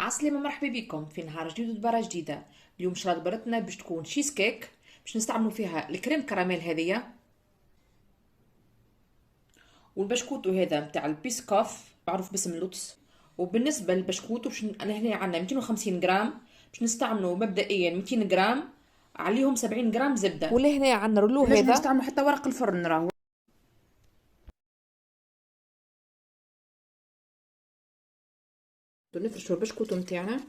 عسلامة، مرحبا بكم في نهار جديد ودبارة جديدة. اليوم شرا دبرتنا باش تكون شيز كيك، باش نستعملوا فيها الكريم كراميل هذيا والبشكوتو هذا متاع البيسكوف معروف باسم لوتس. وبالنسبة للبشكوتو أنا هنا عندنا 250 جرام، باش نستعملوا مبدئيا 200 جرام عليهم 70 جرام زبدة. ولا هنا عندنا رولو هذا نجم نستعملوا حتى ورق الفرن راهو. نفرشوا البشكوتو متاعنا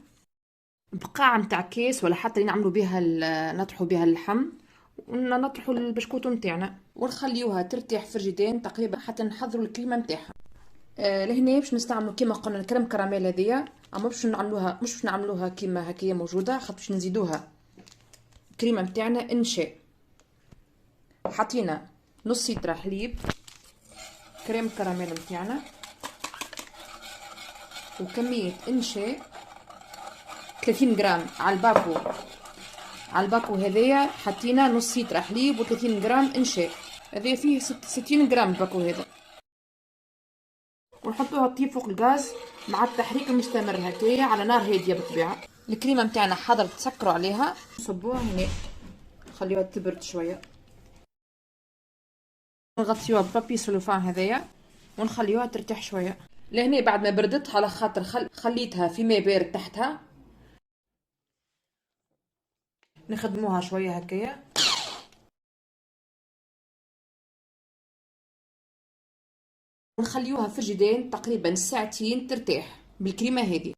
بقاعة متاع كيس ولا حتى اللي نعملوا بها نطرحوا بها اللحم، ونطرحوا البشكوتو متاعنا ونخليوها ترتاح فرجيدين تقريبا حتى نحضروا الكريمه متاعها. لهنا باش نستعملوا كيما قلنا الكريم كراميل هذيا، اما مش باش نعملوها كيما هكايا موجوده، خاطر باش نزيدوها الكريمه متاعنا انشاء. حطينا نص لتر حليب كريم كراميل متاعنا وكميه انشاء 30 جرام على الباكو هذايا حطينا نص لتر حليب و30 جرام انشاء، هذا فيه 60 جرام الباكو هذا. ونحطوها تطيب فوق الغاز مع التحريك المستمر هكايا على نار هاديه بالطبيعه. الكريمه متاعنا حضرت، تسكروا عليها، نصبوها هنا نخليوها تبرد شويه، نغطيوها ببابي سلوفان هذايا ونخليوها ترتاح شويه. لهنا بعد ما بردت على خاطر خليتها في ماء بارد تحتها، نخدموها شويه هكايا ونخليوها فرجيدين تقريبا ساعتين ترتاح بالكريمه هذه.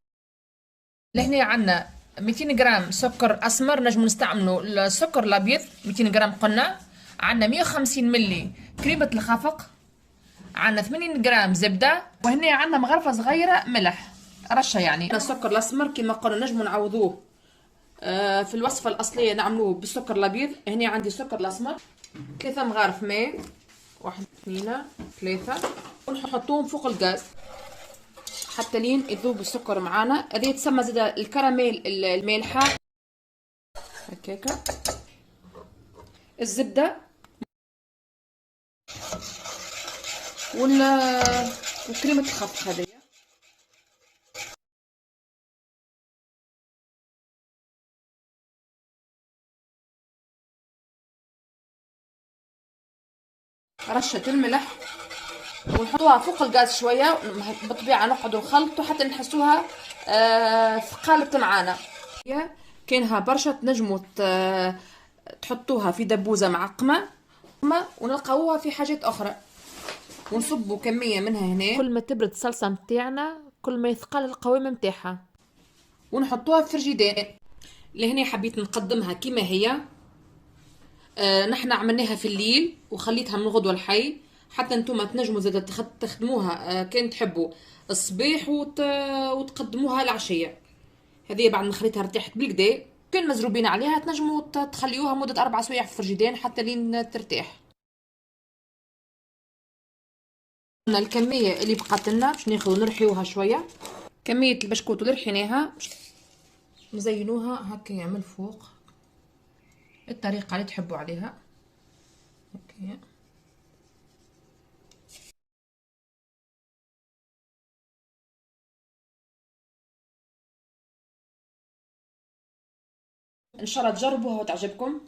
لهنا عندنا 200 جرام سكر اسمر، نجم نستعملوا السكر الابيض 200 جرام قلنا. عندنا 150 ملي كريمه الخفق، عندنا 80 جرام زبده، وهنا عندنا مغرفه صغيره ملح رشه. يعني السكر الاسمر كما قلنا نجم نعوضوه في الوصفه الاصليه نعملوه بالسكر الابيض. هنا عندي السكر الاسمر 3 مغارف ماء، 1 2 3، ونحطوهم فوق الغاز حتى لين يذوب السكر معانا. هذه تسمى زاد الكراميل المالحه هكاكا. الزبده وكريمه الخفق هذه رشه الملح، ونحطوها فوق الغاز شويه. بالطبيعه نقعدوا نخلطوا حتى نحسوها ثقالت معانا. كاينها برشا تنجموا تحطوها في دبوزه معقمه ونلقاوها في حاجات اخرى. ونصبوا كميه منها هنا، كل ما تبرد الصلصه متاعنا كل ما يثقل القوام متاعها، ونحطوها في فرجيدان. لهنا حبيت نقدمها كما هي. نحنا عملناها في الليل وخليتها من الغدوه الحي، حتى نتوما تنجموا زاد تخدموها كان تحبوا الصباح وتقدموها العشيه. هذه بعد ما خليتها ارتاحت بالكدا، كان مزروبين عليها تنجموا تخليوها مده 4 سوايع في الفرجيدان حتى لين ترتاح. الكميه اللي بقات لنا باش ناخذ نرحيوها شويه، كميه البشكوت اللي رحيناها نزينوها هكايا من الفوق الطريقه اللي تحبوا عليها هكايا. ان شاء الله تجربوها وتعجبكم.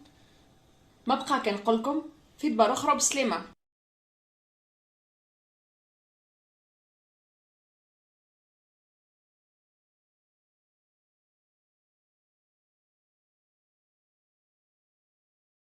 ما بقى كان نقولكم في دبار اخرى، بسلامه.